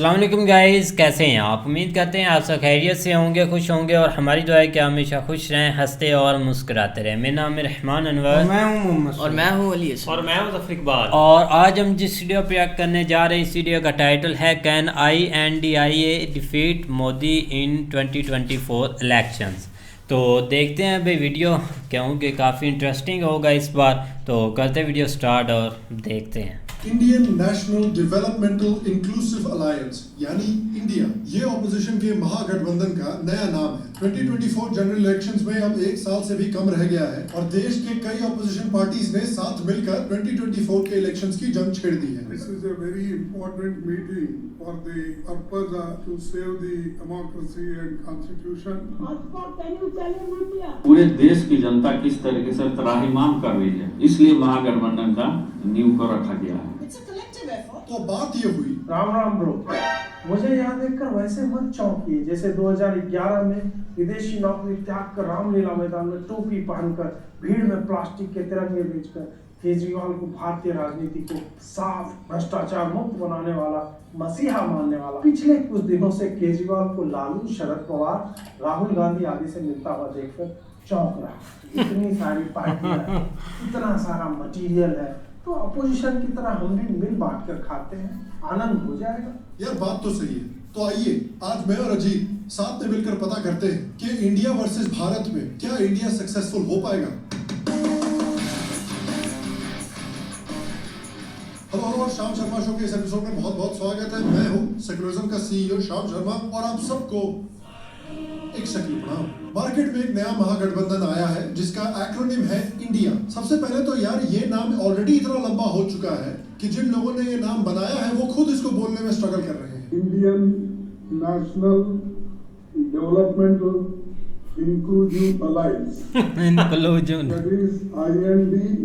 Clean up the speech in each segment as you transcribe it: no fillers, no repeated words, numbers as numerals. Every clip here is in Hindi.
अस्सलाम वालेकुम गाइस, कैसे हैं आप। उम्मीद करते हैं आप सब खैरियत से होंगे, खुश होंगे और हमारी दुआ है कि हमेशा खुश रहें, हंसते और मुस्कुराते रहें। मेरा नाम है रहमान अनवर मैं हूं मोहम्मद और मैं हूं अली और मैं हूं ज़फ़र इकबाल। और आज हम जिस वीडियो पे रिएक्ट करने जा रहे हैं इस वीडियो का टाइटल है can INDIA defeat Modi in 2024 elections. तो देखते हैं भाई वीडियो, क्योंकि काफ़ी इंटरेस्टिंग होगा इस बार। तो करते वीडियो स्टार्ट और देखते हैं। Indian national developmental inclusive alliance यानी इंडिया, ये ऑपोजिशन के महागठबंधन का नया नाम है। 2024 जनरल इलेक्शंस में अब एक साल से भी कम रह गया है और देश के कई ऑपोजिशन पार्टीज ने साथ मिलकर 2024 के इलेक्शंस की जंग छेड़ दी है। This is a very important meeting for the purpose to save the democracy and constitution. पूरे देश की जनता किस तरीके से त्राहिमाम कर रही है, इसलिए महागठबंधन का नींव को रखा गया है। तो बात ये हुई, राम ब्रो, मुझे यहाँ देखकर वैसे मत चौंकिए जैसे 2011 में विदेशी नौकरी त्याग कर रामलीला मैदान में टोपी पहनकर भीड़ में प्लास्टिक के तिरंगे बेचकर केजरीवाल को भारतीय राजनीति को साफ भ्रष्टाचार मुक्त बनाने वाला मसीहा मानने वाला पिछले कुछ दिनों से केजरीवाल को लालू, शरद पवार, राहुल गांधी आदि से मिलता हुआ देखकर चौंक रहा। इतनी सारी पार्टियां हैं, इतना सारा मटेरियल है, तो अपोजिशन की तरह हम भी मिल बांट कर खाते हैं, आनंद हो जाएगा। यार बात तो सही है। तो आइए आज मैं और अजीत साथ में मिलकर पता करते हैं कि इंडिया वर्सेस भारत में क्या इंडिया सक्सेसफुल हो पाएगा। हेलो, श्याम शर्मा शो के इस एपिसोड में बहुत बहुत स्वागत है। मैं हूँ सेक्युलरिज्म का CEO श्याम शर्मा और आप सबको एक शक्ल प्रणाम। मार्केट में एक नया महागठबंधन आया है जिसका एक्रोनिम है इंडिया। सबसे पहले तो यार ये नाम ऑलरेडी इतना लंबा हो चुका है कि जिन लोगों ने ये नाम बनाया है वो खुद इसको बोलने में स्ट्रगल कर रहे हैं। Indian National Developmental Inclusive Alliance. Inclusion That is INDIA.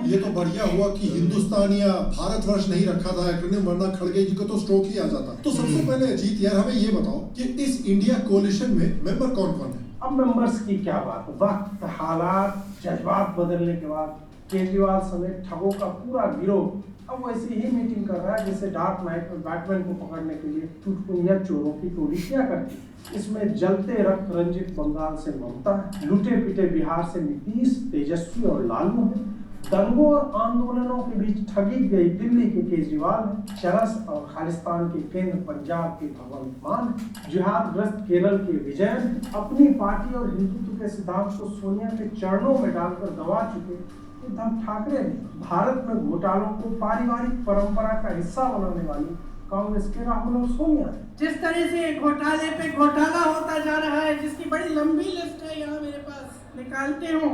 ये तो बढ़िया हुआ कि हिंदुस्तान या भारतवर्ष नहीं रखा था एक्रोनिम, वरना खड़गे जी को तो स्ट्रोक ही आ जाता। तो सबसे पहले अजीत यार हमें ये बताओ कि इस इंडिया कोलिशन में मेंबर कौन कौन है। अब मेंबर्स की क्या बात, वक्त, हालात, जज्बात बदलने के बाद केजरीवाल समेत ठगों का पूरा गिरोह अब वैसी ही मीटिंग कर रहा है जैसे डार्क नाइट में बैटमैन को पकड़ने के लिए टुटपुंजिया चोरों की टोली क्या करती। इसमें जलते रक्त रंजित बंगाल से ममता है, लुटे पिटे बिहार से नीतीश, तेजस्वी और लालू है, दंगों और आंदोलनों के बीच ठगी गई दिल्ली के केजरीवाल है, चरस और खालिस्तान के केंद्र पंजाब के भगवंत मान, जिहादग्रस्त केरल के विजय, अपनी पार्टी और हिंदुत्व के सिद्धांत को सोनिया के चरणों में डालकर गवा चुके उद्धव ठाकरे ने भारत में घोटालों को पारिवारिक परंपरा का हिस्सा बनाने वाली कांग्रेस के राहुल और सोनिया है। जिस तरह से घोटाले पे घोटाला होता जा रहा है, जिसकी बड़ी लंबी लिस्ट है यहाँ मेरे पास, निकालते हूँ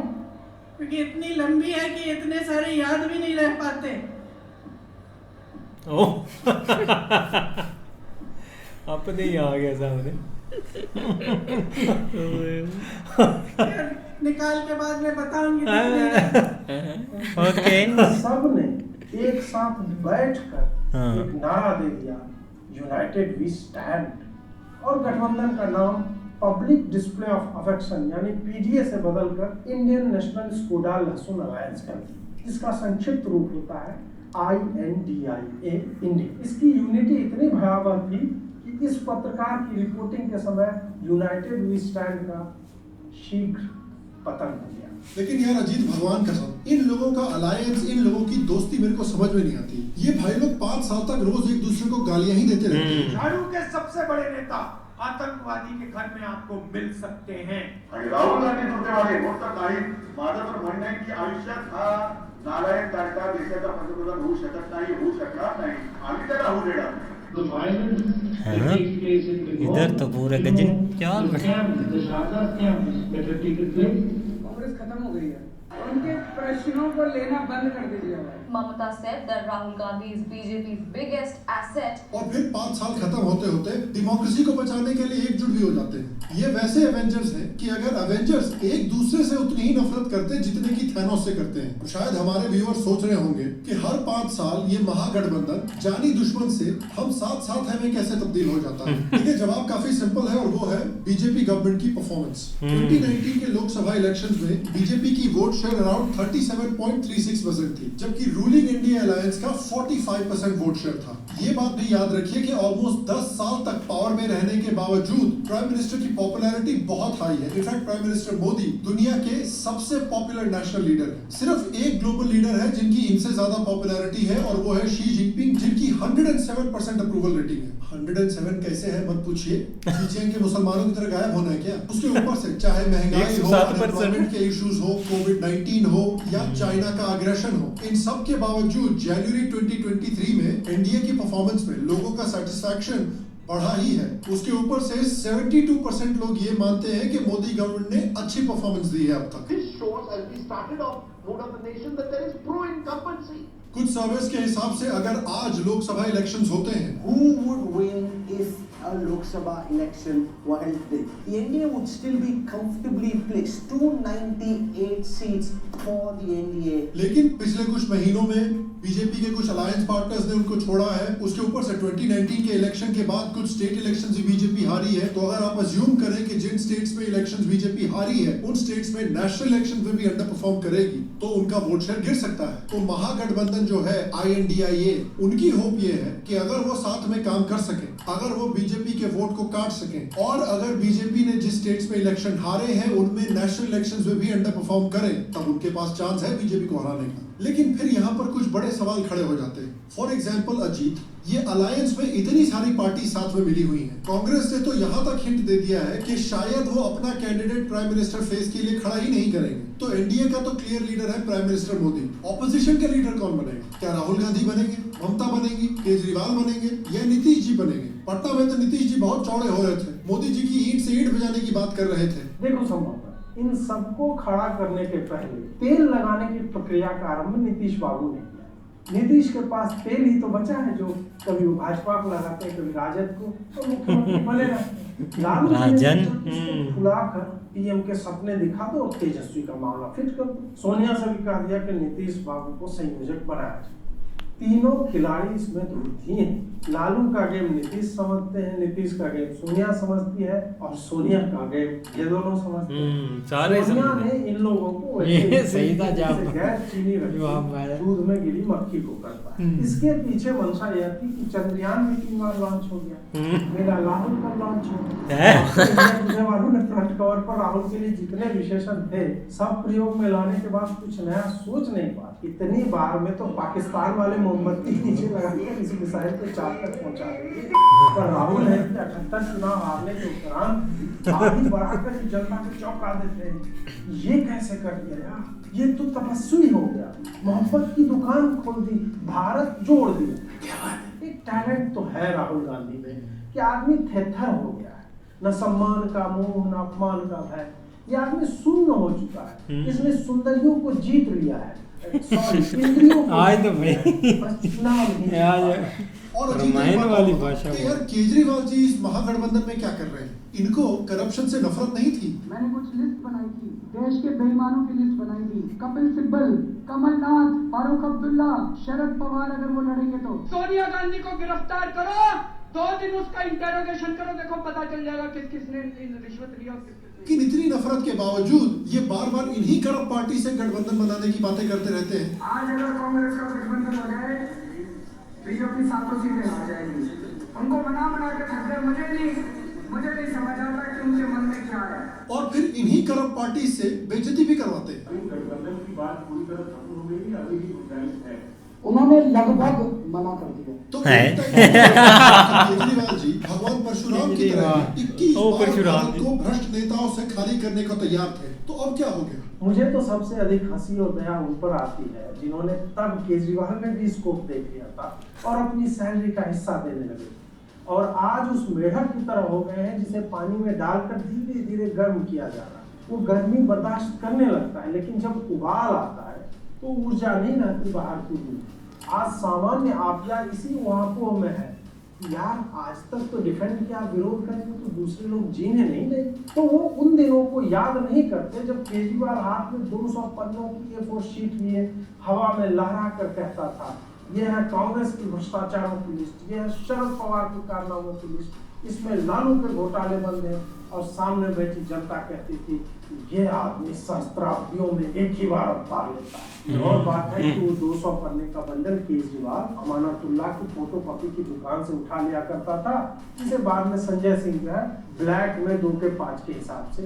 क्योंकि इतनी लंबी है कि इतने सारे याद भी नहीं रह पाते। अपने ही आ गया सामने। निकाल के बाद में बताऊंगी। ओके, सबने एक साथ बैठकर एक नारा दे दिया, यूनाइटेड वी स्टैंड, और गठबंधन का नाम पब्लिक डिस्प्ले ऑफ अफेक्शन यानी PDA से बदलकर इंडियन नेशनल स्कोडा लहसुन अलायंस कर दी, जिसका संक्षिप्त रूप होता है INDIA इंडिया। इसकी यूनिटी इतनी भयावह थी कि इस पत्रकार की रिपोर्टिंग के समय यूनाइटेड वी स्टैंड का शीघ्र पतन हो गया। लेकिन यार अजीत, भगवान कसम, इन लोगों का अलायंस, इन लोगों की दोस्ती मेरे को समझ में नहीं आती। ये भाई लोग 5 साल तक रोज एक दूसरे को गालियां ही देते रहते हैं। झाड़ू के सबसे बड़े नेता आतंकवादी के घर में आपको मिल सकते हैं। राहुल गांधी जोतेवाले होतं काही माझं तर म्हणणं आहे की आयुष्यात हा नारायण तारका देशाचा पंतप्रधान होऊ शकत नाही, होऊ शकणार नाही, आम्ही त्याला होऊ देणार नाही। इधर तो पूरे गजन चाल कांग्रेस खत्म हो गई है, उनके प्रश्नों को लेना बंद कर दीजिए। Mamata said that Rahul Gandhi is BJP's biggest asset. और फिर 5 साल खत्म होते होते डेमोक्रेसी को बचाने के लिए एकजुट भी हो जाते हैं। ये वैसे एवेंजर्स हैं कि अगर एवेंजर्स एक दूसरे से उतनी ही नफरत करते जितने की थैनोस से करते हैं। शायद हमारे व्यूअर सोच रहे होंगे कि हर 5 साल ये महागठबंधन जानी दुश्मन से हम साथ हैं में कैसे तब्दील हो जाता है। देखिए जवाब काफी सिंपल है और वो है बीजेपी गवर्नमेंट की परफॉर्मेंस। 2019 के लोकसभा इलेक्शंस में बीजेपी की वोट शेयर अराउंड 37.36% थी, जबकि रूलिंग इंडिया अलायंस का 45% वोट शेयर था। ये बात भी याद रखिए कि ऑलमोस्ट 10 साल तक पावर में रहने के बावजूद प्राइम मिनिस्टर की पॉपुलैरिटी बहुत हाई है। इनफैक्ट प्राइम मिनिस्टर मोदी दुनिया के सबसे पॉपुलर नेशनल लीडर है। सिर्फ एक ग्लोबल लीडर है जिनकी इनसे ज्यादा पॉपुलैरिटी है और वो है शी जिनपिंग, जिनकी 107% अप्रूवल रेटिंग है। 107 कैसे है मत पूछिए, चीन के मुसलमानों की तरह गायब होना है क्या? उसके ऊपर से चाहे महंगाई हो, अनएम्प्लॉयमेंट के इश्यूज हो, कोविड-19 हो या चाइना का अग्रेशन हो, इन सब के बावजूद जनवरी 2023 में एनडीए की परफॉर्मेंस में लोगों का सेटिस्फैक्शन बढ़ा ही है। उसके ऊपर से 72% लोग ये मानते हैं कि मोदी गवर्नमेंट ने अच्छी परफॉर्मेंस दी है अब तक। This shows as we started off vote of the nation that there is pro-incumbency. कुछ सर्वेस के हिसाब से अगर आज लोकसभा इलेक्शंस होते हैं, who would win if a Lok Sabha election were held today? The NDA would still be comfortably placed, 298 seats for the NDA. लेकिन पिछले कुछ महीनों में बीजेपी के कुछ अलायंस पार्टनर्स ने उनको छोड़ा है। उसके ऊपर से 2019 के इलेक्शन के बाद कुछ स्टेट इलेक्शंस भी बीजेपी हारी है। तो अगर आप अज्यूम करें कि जिन स्टेट्स में इलेक्शंस बीजेपी हारी है, उन स्टेट्स में नेशनल इलेक्शन में भी अंडर परफॉर्म करेगी, तो उनका वोट शेयर गिर सकता है। तो महागठबंधन जो है INDIA, उनकी होप ये है कि अगर वो साथ में काम कर सके, अगर वो बीजेपी के वोट को काट सके, और अगर बीजेपी ने जिस स्टेट्स में इलेक्शन हारे हैं उनमें नेशनल इलेक्शंस में भी अंडर परफॉर्म करें, तब उनके पास चांस है बीजेपी को हराने का। लेकिन फिर यहाँ पर कुछ बड़े सवाल खड़े हो जाते हैं। फॉर एग्जाम्पल अजीत, ये अलायंस में इतनी सारी पार्टी साथ में मिली हुई हैं। कांग्रेस ने तो यहाँ तक हिंट दे दिया है कि शायद वो अपना कैंडिडेट प्राइम मिनिस्टर फेस के लिए खड़ा ही नहीं करेंगे। तो एनडीए का तो क्लियर लीडर है प्राइम मिनिस्टर मोदी। ऑपोजिशन के लीडर कौन बनेगा? क्या राहुल गांधी बनेंगे, ममता बनेगी, केजरीवाल बनेंगे या नीतीश जी बनेंगे? पटना में तो नीतीश जी बहुत चौड़े हो रहे थे, मोदी जी की ईंट से ईंट बजाने की बात कर रहे थे। देखो संभव इन सबको खड़ा करने के पहले तेल लगाने की प्रक्रिया का आरंभ नीतीश बाबू ने किया। नीतीश के पास तेल ही तो बचा है, जो कभी वो भाजपा को लगाते हैं, कभी राजद को, तो मुख्यमंत्री बने रहते हैं। राजन फुलाकर पीएम के सपने दिखा दो और तेजस्वी का मामला फिट कर दो। सोनिया से भी कह दिया कि नीतीश बाबू को संयोजक बनाया जाए। तीनों खिलाड़ी इसमें धुलती हैं। लालू का गेम नीतीश समझते हैं, नीतीश का गेम सोनिया समझती है, और सोनिया का गेम ये दोनों समझते हैं। सोनिया ने इन लोगों को सही था गैस चीनी दूध में गिरी मक्खी को करता है। इसके पीछे मंशा यह थी कि चंद्रयान भी 3 बार लॉन्च हो गया, मेरा राहुल का लॉन्च हो गया। वालों ने फ्रंट कवर पर राहुल के लिए जितने विशेषण थे सब प्रयोग में लाने के बाद कुछ नया सोच नहीं पाए। इतनी बार में तो पाकिस्तान वाले मोमबत्ती नीचे लगाकर इस मिसाइल को चांद तक पहुंचा देंगे। पर राहुल है कि 78 चुनाव हारने के उपरांत आगे बढ़ाकर जनता को चौंका देते हैं। ये कैसे कर दिया यार, ये तो तपस्वी हो गया, मोहब्बत की दुकान खोल दी, भारत जोड़ दिया। एक टैलेंट तो है राहुल गांधी में कि आदमी थेथर हो गया है, न सम्मान का मोह न अपमान का भय। ये आदमी शून्य हो चुका है, इसने सुंदरियों को जीत लिया है। आज तो और रामायण वाली भाषा यार केजरीवाल जी इस महागठबंधन में क्या कर रहे हैं? इनको करप्शन से नफरत नहीं थी? मैंने कुछ लिस्ट बनाई थी, देश के बेईमानों की लिस्ट बनाई थी। कपिल सिब्बल, कमलनाथ, फारूक अब्दुल्ला, शरद पवार अगर वो लड़ेंगे तो। सोनिया गांधी को गिरफ्तार करो, 2 दिन उसका इंटेरोगेशन करो, देखो पता चल जाएगा किस किसने रिश्वत लिया और कि इतनी नफरत के बावजूद ये बार बार इन्हीं करप्ट पार्टी से गठबंधन बनाने की बातें करते रहते हैं। आज अगर कांग्रेस का गठबंधन हो जाए, बीजेपी 7 सीटें आ जाएगी। उनको बना के थक गए, मुझे नहीं समझ आता कि उनके मन में क्या है। और फिर इन्हीं करप्ट पार्टी से बेइज्जती भी करवाते हैं। गठबंधन की बात पूरी तरह खत्म हो गई, अभी भी गुंजाइश है। उन्होंने लगभग मना कर दिया। तो केजरीवाल जी भगवान परशुराम की तरह 21 बार को भ्रष्ट नेताओं से खाली करने को तैयार थे। तो अब क्या हो गया? मुझे तो सबसे अधिक हंसी और दया उन पर आती है जिन्होंने तब केजरीवाल में भी स्कोप देख लिया था और अपनी सैलरी का हिस्सा देने लगे, और आज उस मेढक की तरह हो गए हैं जिसे पानी में डालकर धीरे धीरे गर्म किया जा रहा है। वो गर्मी बर्दाश्त करने लगता है, लेकिन जब उबाल आता है तो ऊर्जा नहीं रहती बाहर कूदने। आज सामान्य आपदा इसी वहां में है। यार आज तक तो डिफेंड किया, विरोध करेंगे तो दूसरे लोग जीने नहीं देंगे। तो वो उन दिनों को याद नहीं करते जब केजरीवाल हाथ में 200 पन्नों की A4 शीट लिए हवा में लहरा कर कहता था, यह है कांग्रेस की भ्रष्टाचारों की लिस्ट, यह है शरद पवार के कारनामों की लिस्ट, इसमें लालू के घोटाले बंद हैं और सामने बैठी जनता कहती थी ये आदमी सहस्त्राब्दियों में एक ही बार अवतार लेता है। और बात है कि वो 200 पन्ने का बंडल केजरीवाल अमानतुल्लाह की फोटोकॉपी की दुकान से उठा लिया करता था, जिसे बाद में संजय सिंह जो है ब्लैक में 2 के 5 के हिसाब से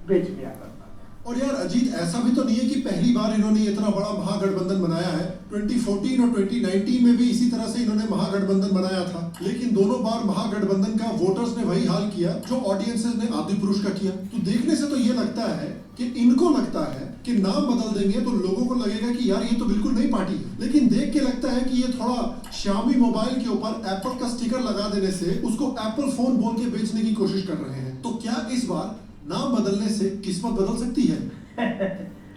बेच लिया करता। और यार अजीत, ऐसा भी तो नहीं है कि पहली बार इन्होंने इतना बड़ा महागठबंधन बनाया है। 2014 और 2019 में भी इसी तरह से इन्होंने महागठबंधन बनाया था, लेकिन दोनों बार महागठबंधन का वोटर्स ने वही हाल किया जो ऑडियंसेस ने आदिपुरुष का किया। तो देखने से तो ये लगता है कि इनको लगता है कि नाम बदल देंगे तो लोगों को लगेगा कि यार ये तो बिल्कुल नई पार्टी है, लेकिन देख के लगता है कि ये थोड़ा Xiaomi मोबाइल के ऊपर एप्पल का स्टिकर लगा देने से उसको एप्पल फोन बोल के बेचने की कोशिश कर रहे हैं। तो क्या इस बार नाम बदलने से किस्मत बदल सकती है?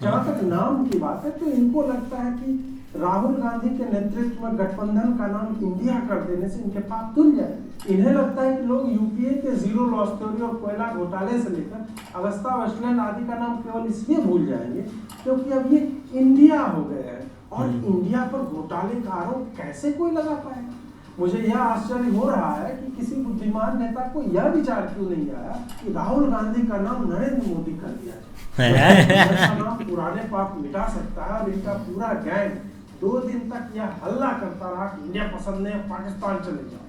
जहाँ तक नाम की बात है तो इनको लगता है कि राहुल गांधी के नेतृत्व में गठबंधन का नाम इंडिया कर देने से इनके पाप धुल जाए। इन्हें लगता है कि लोग यूपीए के जीरो लॉस थ्योरी और कोयला घोटाले से लेकर अगस्ता वेस्टलैंड आदि का नाम केवल इसलिए भूल जाएंगे क्योंकि अब ये इंडिया हो गए हैं और इंडिया पर घोटाले का आरोप कैसे कोई लगा पाएगा। मुझे यह आश्चर्य हो रहा है कि किसी बुद्धिमान नेता को यह विचार क्यों नहीं आया कि राहुल गांधी का नाम नरेंद्र मोदी कर दिया जाए। नाम पुराने पाप मिटा सकता है और इनका पूरा गैंग 2 दिन तक यह हल्ला करता रहा कि इंडिया पसंद नहीं, पाकिस्तान चले जाओ।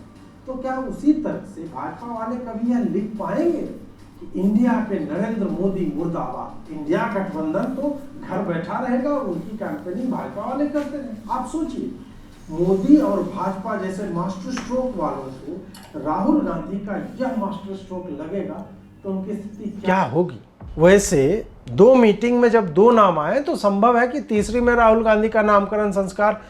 तो क्या उसी तरह से भाजपा वाले कभी यह लिख पाएंगे कि इंडिया के नरेंद्र मोदी मुर्दाबाद, इंडिया गठबंधन तो घर बैठा रहेगा और उनकी कैंपेनिंग भाजपा वाले करते रहे। आप सोचिए, मोदी और भाजपा जैसे मास्टर स्ट्रोक वालों को राहुल गांधी का यह मास्टर स्ट्रोक लगेगा तो उनकी स्थिति क्या होगी। वैसे 2 मीटिंग में जब 2 नाम आए तो संभव है कि तीसरी में राहुल गांधी का नामकरण संस्कार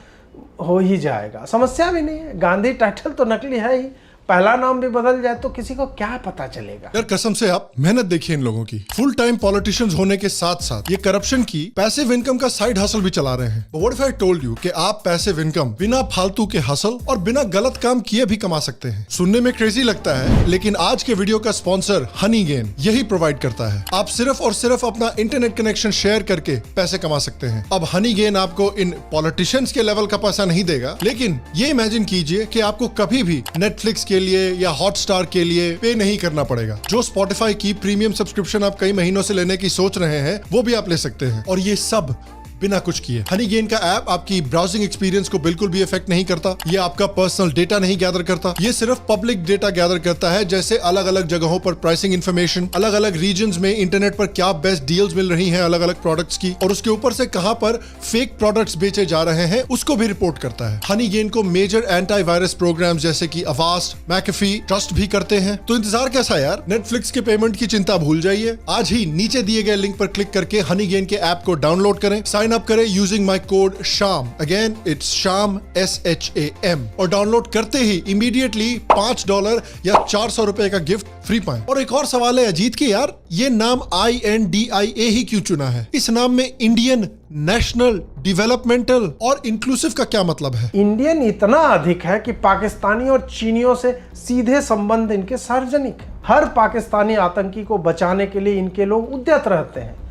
हो ही जाएगा। समस्या भी नहीं है, गांधी टाइटल तो नकली है ही, पहला नाम भी बदल जाए तो किसी को क्या पता चलेगा। यार कसम से आप मेहनत देखिए इन लोगों की। फुल टाइम पॉलिटिशियंस होने के साथ साथ ये करप्शन की पैसिव इनकम का साइड हसल भी चला रहे हैं। What if I told you कि आप पैसिव इनकम बिना फालतू के हसल और बिना गलत काम किए भी कमा सकते हैं। सुनने में क्रेजी लगता है, लेकिन आज के वीडियो का स्पॉन्सर हनी गेन यही प्रोवाइड करता है। आप सिर्फ और सिर्फ अपना इंटरनेट कनेक्शन शेयर करके पैसे कमा सकते हैं। अब हनी गेन आपको इन पॉलिटिशियंस के लेवल का पैसा नहीं देगा, लेकिन ये इमेजिन कीजिए कि आपको कभी भी नेटफ्लिक्स के लिए या हॉटस्टार के लिए पे नहीं करना पड़ेगा। जो स्पॉटिफाई की प्रीमियम सब्सक्रिप्शन आप कई महीनों से लेने की सोच रहे हैं वो भी आप ले सकते हैं, और ये सब बिना कुछ किए। हनी गेन का ऐप आपकी ब्राउजिंग एक्सपीरियंस को बिल्कुल भी इफेक्ट नहीं करता। ये आपका पर्सनल डेटा नहीं गैदर करता, ये सिर्फ पब्लिक डेटा गैदर करता है, जैसे अलग अलग जगहों पर प्राइसिंग इन्फॉर्मेशन, अलग अलग रीजन्स में इंटरनेट पर क्या बेस्ट डील्स मिल रही हैं अलग अलग प्रोडक्ट्स की, और उसके ऊपर से कहां पर फेक प्रोडक्ट्स बेचे जा रहे हैं उसको भी रिपोर्ट करता है। हनी गेन को मेजर एंटी वायरस प्रोग्राम जैसे कि अवास्ट, मैकेफी ट्रस्ट भी करते हैं। तो इंतजार कैसा यार, नेटफ्लिक्स के पेमेंट की चिंता भूल जाइए। आज ही नीचे दिए गए लिंक पर क्लिक करके हनी गेन के ऐप को डाउनलोड करें, साइन अप करें यूजिंग माय कोड शाम, अगेन इट्स शाम SHAM, और डाउनलोड करते ही इमीडिएटली $5 या ₹400 का गिफ्ट फ्री पाएं। और एक और सवाल है अजीत की, यार ये नाम INDIA ही क्यों चुना है? इस नाम में इंडियन, नेशनल, डेवलपमेंटल और इंक्लूसिव का क्या मतलब है? इंडियन इतना अधिक है कि पाकिस्तानी और चीनियों से सीधे संबंध इनके सार्वजनिक है। हर पाकिस्तानी आतंकी को बचाने के लिए इनके लोग उद्यत रहते हैं।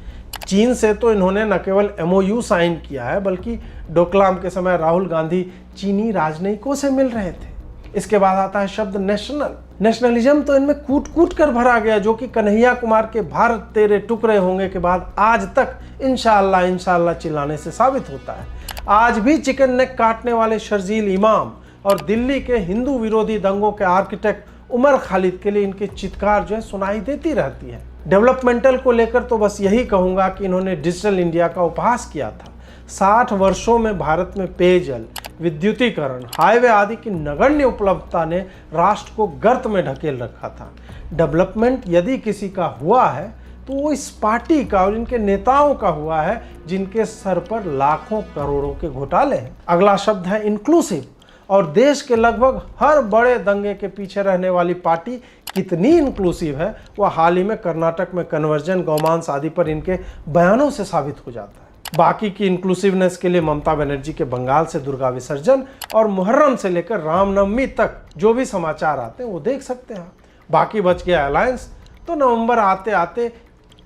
चीन से तो इन्होंने न केवल MOU साइन किया है, बल्कि डोकलाम के समय राहुल गांधी चीनी राजनयिकों से मिल रहे थे। इसके बाद आता है शब्द नेशनल। नेशनलिज्म तो इनमें कूट कूट कर भरा गया, जो कि कन्हैया कुमार के भारत तेरे टुकड़े होंगे के बाद आज तक इंशाअल्लाह इंशाअल्लाह चिल्लाने से साबित होता है। आज भी चिकन नेक काटने वाले शर्जील इमाम और दिल्ली के हिंदू विरोधी दंगों के आर्किटेक्ट उमर खालिद के लिए इनकी चित्कार जो है सुनाई देती रहती है। डेवलपमेंटल को लेकर तो बस यही कहूँगा कि इन्होंने डिजिटल इंडिया का उपहास किया था। 60 वर्षों में भारत में पेयजल, विद्युतीकरण, हाईवे आदि की नगण्य उपलब्धता ने राष्ट्र को गर्त में ढकेल रखा था। डेवलपमेंट यदि किसी का हुआ है तो वो इस पार्टी का और इनके नेताओं का हुआ है, जिनके सर पर लाखों करोड़ों के घोटाले हैं। अगला शब्द है इंक्लूसिव, और देश के लगभग हर बड़े दंगे के पीछे रहने वाली पार्टी कितनी इंक्लूसिव है वह हाल ही में कर्नाटक में कन्वर्जन, गौमांस आदि पर इनके बयानों से साबित हो जाता है। बाकी की इंक्लूसिवनेस के लिए ममता बनर्जी के बंगाल से दुर्गा विसर्जन और मुहर्रम से लेकर रामनवमी तक जो भी समाचार आते हैं वो देख सकते हैं। बाकी बच गया अलायंस, तो नवंबर आते आते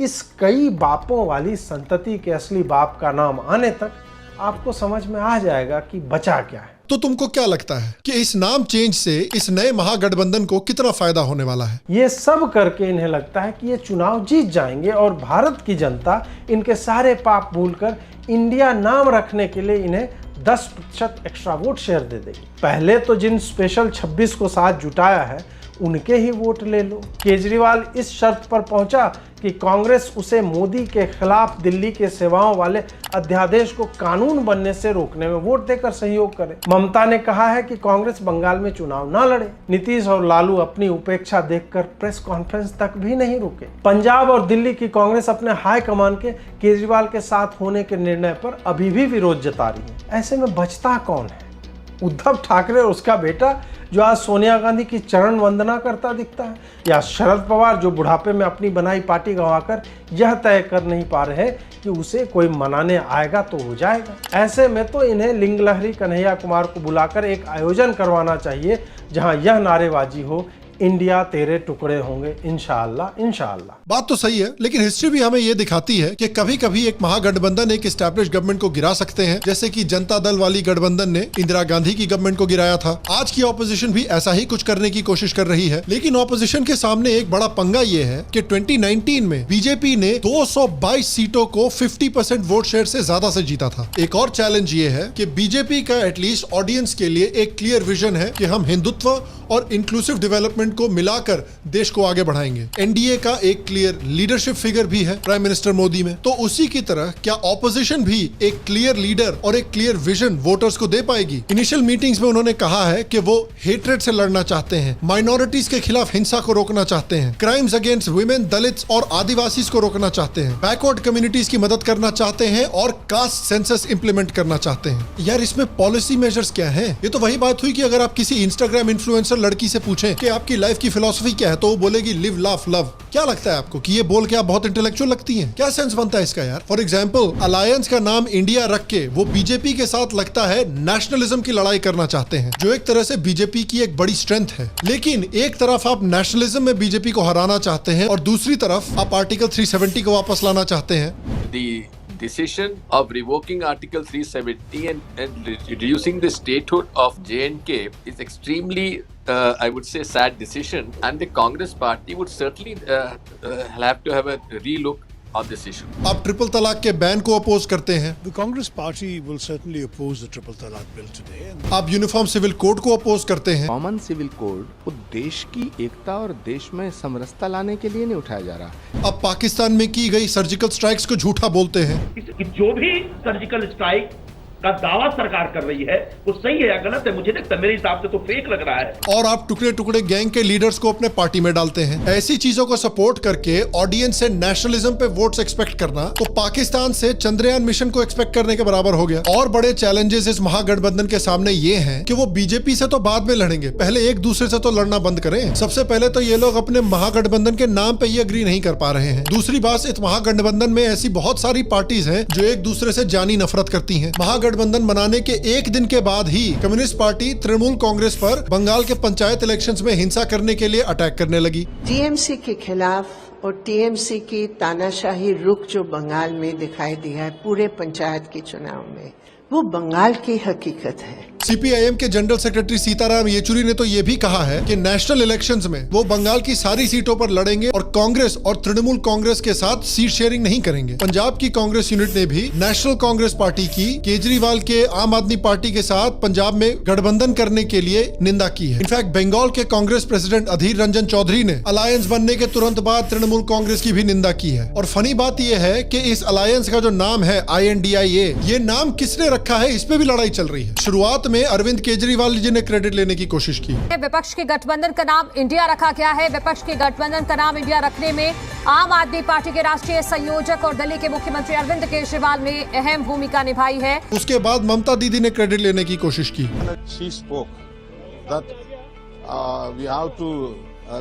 इस कई बापों वाली संतति के असली बाप का नाम आने तक आपको समझ में आ जाएगा कि बचा क्या है। तो तुमको क्या लगता है कि इस नाम चेंज से इस नए महागठबंधन को कितना फायदा होने वाला है? ये सब करके इन्हें लगता है कि ये चुनाव जीत जाएंगे और भारत की जनता इनके सारे पाप भूलकर इंडिया नाम रखने के लिए इन्हें 10% एक्स्ट्रा वोट शेयर दे देगी। पहले तो जिन स्पेशल 26 को साथ जुटाया है उनके ही वोट ले लो। केजरीवाल इस शर्त पर पहुंचा कि कांग्रेस उसे मोदी के खिलाफ दिल्ली के सेवाओं वाले अध्यादेश को कानून बनने से रोकने में वोट देकर सहयोग करे। ममता ने कहा है कि कांग्रेस बंगाल में चुनाव ना लड़े। नीतीश और लालू अपनी उपेक्षा देखकर प्रेस कॉन्फ्रेंस तक भी नहीं रुके। पंजाब और दिल्ली की कांग्रेस अपने हाई कमान के केजरीवाल के साथ होने के निर्णय पर अभी भी विरोध जता रही है। ऐसे में बचता कौन है? उद्धव ठाकरे और उसका बेटा जो आज सोनिया गांधी की चरण वंदना करता दिखता है, या शरद पवार जो बुढ़ापे में अपनी बनाई पार्टी गंवाकर यह तय कर नहीं पा रहे कि उसे कोई मनाने आएगा तो हो जाएगा। ऐसे में तो इन्हें लिंगलहरी कन्हैया कुमार को बुलाकर एक आयोजन करवाना चाहिए जहां यह नारेबाजी हो, इंडिया तेरे टुकड़े होंगे इंशाअल्लाह इंशाअल्लाह। बात तो सही है, लेकिन हिस्ट्री भी हमें ये दिखाती है कि कभी कभी एक महागठबंधन एक एस्टैब्लिश गवर्नमेंट को गिरा सकते हैं, जैसे कि जनता दल वाली गठबंधन ने इंदिरा गांधी की गवर्नमेंट को गिराया था। आज की ऑपोजिशन भी ऐसा ही कुछ करने की कोशिश कर रही है, लेकिन ऑपोजिशन के सामने एक बड़ा पंगा ये है कि 2019 में बीजेपी ने 222 सीटों को 50% वोट शेयर से ज्यादा से जीता था। एक और चैलेंज ये है कि बीजेपी का एटलीस्ट ऑडियंस के लिए एक क्लियर विजन है कि हम हिंदुत्व और इंक्लूसिव डेवलपमेंट को मिलाकर देश को आगे बढ़ाएंगे। एनडीए का एक क्लियर लीडरशिप फिगर भी है प्राइम मिनिस्टर मोदी में। तो उसी की तरह क्या ऑपोजिशन भी एक क्लियर लीडर और एक क्लियर विजन वोटर्स को दे पाएगी? इनिशियल मीटिंग्स में उन्होंने कहा है कि वो हेट्रेड से लड़ना चाहते हैं, माइनॉरिटीज के खिलाफ हिंसा को रोकना चाहते हैं, क्राइम्स अगेंस्ट वुमेन, दलित्स और आदिवासी को रोकना चाहते हैं, बैकवर्ड कम्युनिटीज की मदद करना चाहते हैं और कास्ट सेंसस इंप्लीमेंट करना चाहते हैं। यार इसमें पॉलिसी मेजर्स क्या है? ये तो वही बात हुई कि अगर आप किसी इंस्टाग्राम इन्फ्लुएंसर लड़की से पूछें कि आपकी लाइफ की फिलॉसफी क्या है तो वो बोलेगी लिव लाफ लव। क्या लगता है आपको कि ये बोल के आप बहुत इंटेलेक्चुअल लगती हैं? क्या सेंस बनता है इसका यार? फॉर एग्जांपल अलायंस का नाम इंडिया रख के वो बीजेपी के साथ लगता है नेशनलिज्म की लड़ाई करना चाहते हैं, जो एक तरह से बीजेपी की एक बड़ी स्ट्रेंथ है। लेकिन एक तरफ आप नेशनलिज्म में बीजेपी को हराना चाहते हैं और दूसरी तरफ आप आर्टिकल 370 को वापस लाना चाहते हैं। Decision of revoking Article 370 and reducing the statehood of J&K is extremely, I would say, sad decision, and the Congress party would certainly have to have a relook on this issue. आप ट्रिपल तलाक के बैन को अपोज करते हैं। The Congress party will certainly oppose the triple talaq bill today. आप यूनिफॉर्म सिविल कोड को अपोज करते हैं। कॉमन सिविल कोड वो देश की एकता और देश में समरसता लाने के लिए नहीं उठाया जा रहा। अब पाकिस्तान में की गई सर्जिकल स्ट्राइक्स को झूठा बोलते हैं। जो भी सर्जिकल स्ट्राइक का दावा सरकार कर रही है वो सही है या गलत है मुझे लगता है, मेरे हिसाब से तो फेक लग रहा है। और आप टुकड़े टुकड़े गैंग के लीडर्स को अपने पार्टी में डालते हैं। ऐसी चीजों को सपोर्ट करके ऑडियंस से नेशनलिज्म पे वोट्स एक्सपेक्ट करना तो पाकिस्तान से चंद्रयान मिशन को एक्सपेक्ट करने के बराबर हो गया। और बड़े चैलेंजेस इस महागठबंधन के सामने ये हैं कि वो बीजेपी से तो बाद में लड़ेंगे, पहले एक दूसरे से तो लड़ना बंद करें। सबसे पहले तो ये लोग अपने महागठबंधन के नाम पे ये अग्री नहीं कर पा रहे हैं। दूसरी बात, इस महागठबंधन में ऐसी बहुत सारी पार्टीज हैं जो एक दूसरे से जानी नफरत करती हैं। महागठबंधन बनाने के एक दिन के बाद ही कम्युनिस्ट पार्टी तृणमूल कांग्रेस पर बंगाल के पंचायत इलेक्शंस में हिंसा करने के लिए अटैक करने लगी। टीएमसी के खिलाफ और टीएमसी की तानाशाही रुख जो बंगाल में दिखाई दिया है पूरे पंचायत के चुनाव में, वो बंगाल की हकीकत है। सीपीआईएम के जनरल सेक्रेटरी सीताराम येचुरी ने तो ये भी कहा है कि नेशनल इलेक्शंस में वो बंगाल की सारी सीटों पर लड़ेंगे और कांग्रेस और तृणमूल कांग्रेस के साथ सीट शेयरिंग नहीं करेंगे। पंजाब की कांग्रेस यूनिट ने भी नेशनल कांग्रेस पार्टी की केजरीवाल के आम आदमी पार्टी के साथ पंजाब में गठबंधन करने के लिए निंदा की है। इनफैक्ट बंगाल के कांग्रेस प्रेसिडेंट अधीर रंजन चौधरी ने अलायंस बनने के तुरंत बाद तृणमूल कांग्रेस की भी निंदा की है। और फनी बात यह है कि इस अलायंस का जो नाम है INDIA, ये नाम किसने रखा है इस पे भी लड़ाई चल रही है। शुरुआत में अरविंद केजरीवाल जी ने क्रेडिट लेने की कोशिश की। विपक्ष के गठबंधन का नाम इंडिया रखा गया है। विपक्ष के गठबंधन का नाम इंडिया रखने में आम आदमी पार्टी के राष्ट्रीय संयोजक और दिल्ली के मुख्यमंत्री अरविंद केजरीवाल ने अहम भूमिका निभाई है। उसके बाद ममता दीदी ने क्रेडिट लेने की कोशिश की। She spoke that we have to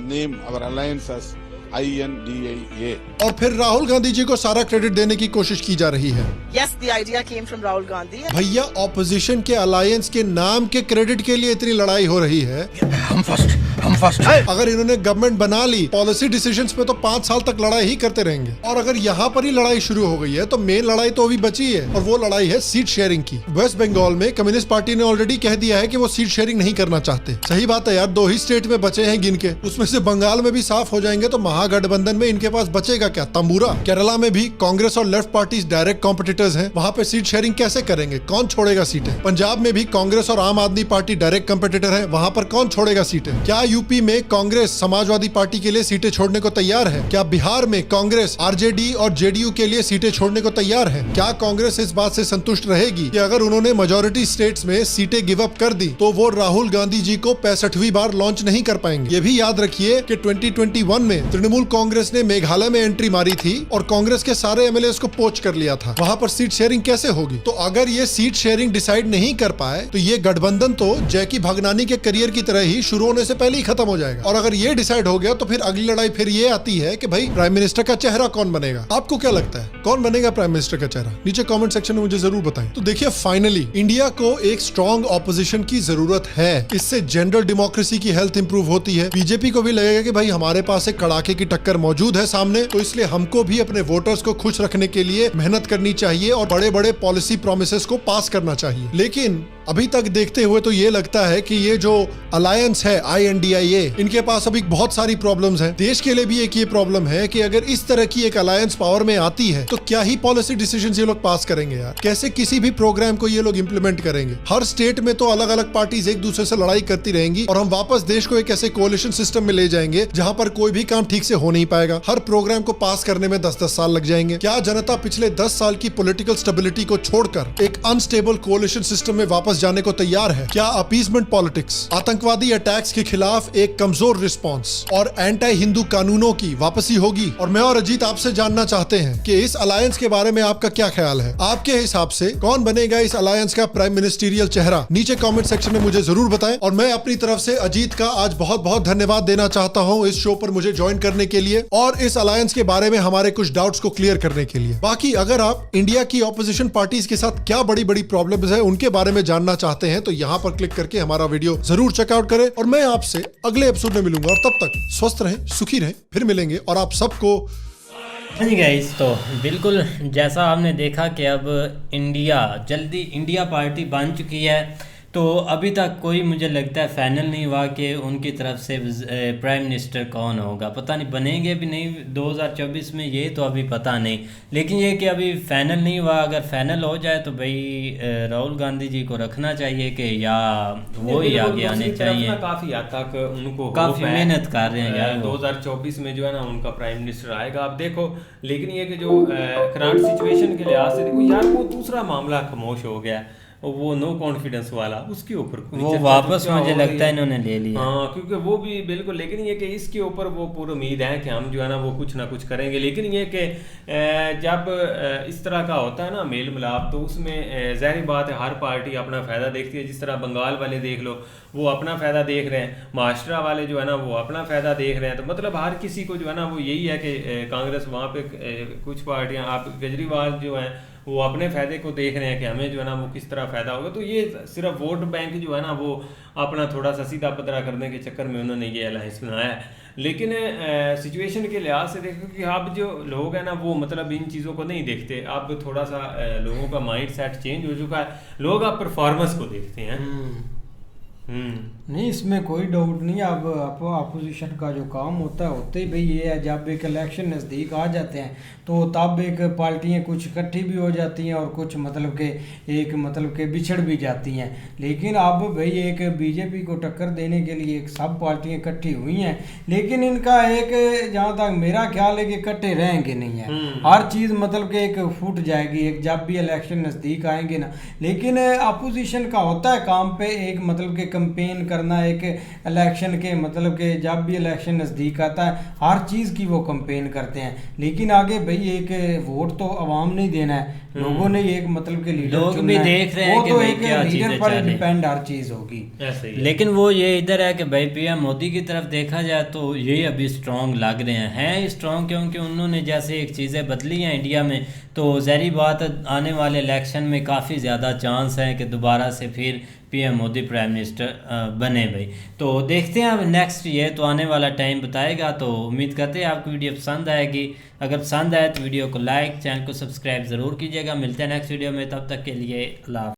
name our alliance as INDIA। और फिर राहुल गांधी जी को सारा क्रेडिट देने की कोशिश की जा रही है। Yes, the idea came from Rahul Gandhi. भैया ऑपोजिशन के अलायंस के नाम के क्रेडिट के लिए इतनी लड़ाई हो रही है। हम फर्स्ट। अगर इन्होंने गवर्नमेंट बना ली, पॉलिसी डिसीजंस पे तो 5 साल तक लड़ाई ही करते रहेंगे। और अगर यहाँ पर ही लड़ाई शुरू हो गई है तो मेन लड़ाई तो अभी बची है, और वो लड़ाई है सीट शेयरिंग की। वेस्ट बंगाल में कम्युनिस्ट पार्टी ने ऑलरेडी कह दिया है कि वो सीट शेयरिंग नहीं करना चाहते। सही बात है यार, 2 ही स्टेट में बचे हैं गिन के, उसमें से बंगाल में भी साफ हो जाएंगे तो महागठबंधन में इनके पास बचेगा क्या? तंबूरा। केरला में भी कांग्रेस और लेफ्ट पार्टीज डायरेक्ट कॉम्पिटिटर्स हैं, वहाँ पे सीट शेयरिंग कैसे करेंगे? कौन छोड़ेगा सीटें? पंजाब में भी कांग्रेस और आम आदमी पार्टी डायरेक्ट कॉम्पिटिटर है, वहाँ पर कौन छोड़ेगा सीटें? क्या यूपी में कांग्रेस समाजवादी पार्टी के लिए सीटें छोड़ने को तैयार है? क्या बिहार में कांग्रेस आरजेडी और जेडीयू के लिए सीटें छोड़ने को तैयार है? क्या कांग्रेस इस बात से संतुष्ट रहेगी कि अगर उन्होंने मेजॉरिटी स्टेट्स में सीटें गिव अप कर दी तो वो राहुल गांधी जी को 65वीं बार लॉन्च नहीं कर पाएंगे? ये भी याद रखिए कि 2021 में तृणमूल कांग्रेस ने मेघालय में एंट्री मारी थी और कांग्रेस के सारे एमएलए को पोच कर लिया था। वहां पर सीट शेयरिंग कैसे होगी? तो अगर ये सीट शेयरिंग डिसाइड नहीं कर पाए तो ये गठबंधन तो जैकी भागनानी के करियर की तरह ही शुरू होने से पहले ही खत्म हो जाएगा। और अगर ये डिसाइड हो गया तो फिर अगली लड़ाई फिर ये आती है कि भाई प्राइम मिनिस्टर का चेहरा कौन बनेगा? आपको क्या लगता है कौन बनेगा प्राइम मिनिस्टर का चेहरा? नीचे कमेंट सेक्शन में मुझे जरूर बताएं। तो देखिए, फाइनली इंडिया को एक स्ट्रॉन्ग ऑपोजिशन की जरूरत है। इससे जनरल डेमोक्रेसी की हेल्थ इंप्रूव होती है। बीजेपी को भी लगेगा कि भाई हमारे पास एक कड़ाके की टक्कर मौजूद है सामने, तो इसलिए हमको भी अपने वोटर्स को खुश रखने के लिए मेहनत करनी चाहिए और बड़े बड़े पॉलिसी प्रोमिसेस को पास करना चाहिए। लेकिन अभी तक देखते हुए तो ये लगता है कि ये जो अलायंस है INDIA, इनके पास अभी बहुत सारी प्रॉब्लम्स हैं। देश के लिए भी एक ये प्रॉब्लम है कि अगर इस तरह की एक अलायंस पावर में आती है तो क्या ही पॉलिसी डिसीजंस ये लोग पास करेंगे यार? कैसे किसी भी प्रोग्राम को ये लोग इंप्लीमेंट करेंगे? हर स्टेट में तो अलग अलग पार्टीज एक दूसरे से लड़ाई करती रहेंगी और हम वापस देश को एक ऐसे कोalition सिस्टम में ले जाएंगे जहां पर कोई भी काम ठीक से हो नहीं पाएगा। हर प्रोग्राम को पास करने में 10-10 साल लग जाएंगे। क्या जनता पिछले 10 साल की पॉलिटिकल स्टेबिलिटी को छोड़कर एक अनस्टेबल कोalition सिस्टम में वापस जाने को तैयार है? क्या अपीसमेंट पॉलिटिक्स, आतंकवादी अटैक्स के खिलाफ एक कमजोर रिस्पॉन्स और एंटी हिंदू कानूनों की वापसी होगी? और मैं और अजीत आपसे जानना चाहते हैं कि इस अलायंस के बारे में आपका क्या ख्याल है? आपके हिसाब से कौन बनेगा इस अलायंस का प्राइम मिनिस्टीरियल चेहरा? नीचे कमेंट सेक्शन में मुझे जरूर बताएं। और मैं अपनी तरफ से अजीत का आज बहुत बहुत धन्यवाद देना चाहता हूं इस शो पर मुझे ज्वाइन करने के लिए और इस अलायंस के बारे में हमारे कुछ डाउट्स को क्लियर करने के लिए। बाकी अगर आप इंडिया की ऑपोजिशन पार्टीज के साथ क्या बड़ी बड़ी प्रॉब्लम्स है उनके बारे में जानना चाहते हैं तो यहाँ पर क्लिक करके हमारा वीडियो जरूर चेकआउट करें। और मैं आपसे अगले एपिसोड में मिलूंगा और तब तक स्वस्थ रहें, सुखी रहें, फिर मिलेंगे। और आप सबको हाँ जी गाइस, तो बिल्कुल जैसा आपने देखा कि अब जल्दी इंडिया पार्टी बन चुकी है। तो अभी तक कोई मुझे लगता है फाइनल नहीं हुआ कि उनकी तरफ से प्राइम मिनिस्टर कौन होगा। पता नहीं बनेंगे भी नहीं 2024 में, ये तो अभी पता नहीं। लेकिन ये कि अभी फाइनल नहीं हुआ। अगर फाइनल हो जाए तो भाई राहुल गांधी जी को रखना चाहिए कि या वो ही आगे आने चाहिए। काफ़ी हद तक उनको काफ़ी मेहनत कर रहे हैं यार। 2024 में जो है ना उनका प्राइम मिनिस्टर आएगा। आप देखो, लेकिन ये कि जो करंट सिचुएशन के लिहाज से देखो यार, वो दूसरा मामला खामोश हो गया, वो नो कॉन्फिडेंस वाला, उसके ऊपर वो वापस मुझे लगता है इन्होंने ले लिया। हाँ, क्योंकि वो भी बिल्कुल, लेकिन ये कि इसके ऊपर वो पूरी उम्मीद है कि हम जो है ना वो कुछ ना कुछ करेंगे। लेकिन ये कि जब इस तरह का होता है ना मेल मिलाप, तो उसमें ज़ाहिर बात है हर पार्टी अपना फ़ायदा देखती है। जिस तरह बंगाल वाले देख लो, वो अपना फ़ायदा देख रहे हैं, महाराष्ट्र वाले जो है ना वो अपना फ़ायदा देख रहे हैं। तो मतलब हर किसी को जो है ना वो यही है कि कांग्रेस वहाँ पे कुछ पार्टियाँ, आप केजरीवाल जो हैं वो अपने फ़ायदे को देख रहे हैं कि हमें जो है ना वो किस तरह फ़ायदा होगा। तो ये सिर्फ वोट बैंक जो है ना वो अपना थोड़ा सा सीधा पतरा करने के चक्कर में उन्होंने ये अलायंस बनाया है। लेकिन सिचुएशन के लिहाज से देखो कि अब जो लोग हैं ना वो मतलब इन चीज़ों को नहीं देखते। अब थोड़ा सा लोगों का माइंड सेट चेंज हो चुका है, लोग अब परफॉर्मेंस को देखते हैं। नहीं, इसमें कोई डाउट नहीं। अब अपोजिशन का जो काम होता ही भाई ये है, जब एक इलेक्शन नज़दीक आ जाते हैं तो तब एक पार्टियां कुछ इकट्ठी भी हो जाती हैं और कुछ मतलब के बिछड़ भी जाती हैं। लेकिन अब भाई एक बीजेपी को टक्कर देने के लिए एक सब पार्टियां इकट्ठी हुई हैं, लेकिन इनका एक जहाँ तक मेरा ख्याल है कि इकट्ठे रहेंगे नहीं है। हर चीज़ मतलब कि एक फूट जाएगी एक जब भी इलेक्शन नज़दीक आएंगे ना। लेकिन अपोजिशन का होता है काम पे एक मतलब के कंपेन करना, एक इलेक्शन के मतलब कि जब भी इलेक्शन नज़दीक आता है हर चीज़ की वो कंपेन करते हैं, लेकिन आगे भाई एक वोट तो आवाम ने ही देना है, लोगों ने एक मतलब के लीडर लोग भी देख रहे हैं कि तो भाई एक क्या लीडर पर चीज़ें डिपेंड हर चीज़ होगी। लेकिन वो ये इधर है कि भाई पीएम मोदी की तरफ देखा जाए तो ये अभी स्ट्रॉन्ग लग रहे हैं स्ट्रॉन्ग, क्योंकि उन्होंने जैसे एक चीज़ें बदली हैं इंडिया में, तो ज़ाहिर बात आने वाले इलेक्शन में काफ़ी ज़्यादा चांस है कि दोबारा से फिर पीएम मोदी प्राइम मिनिस्टर बने भाई। तो देखते हैं अब नेक्स्ट, ये तो आने वाला टाइम बताएगा। तो उम्मीद करते हैं आपको वीडियो पसंद आएगी, अगर पसंद आए तो वीडियो को लाइक, चैनल को सब्सक्राइब ज़रूर कीजिएगा। मिलते हैं नेक्स्ट वीडियो में, तब तक के लिए अल्लाह।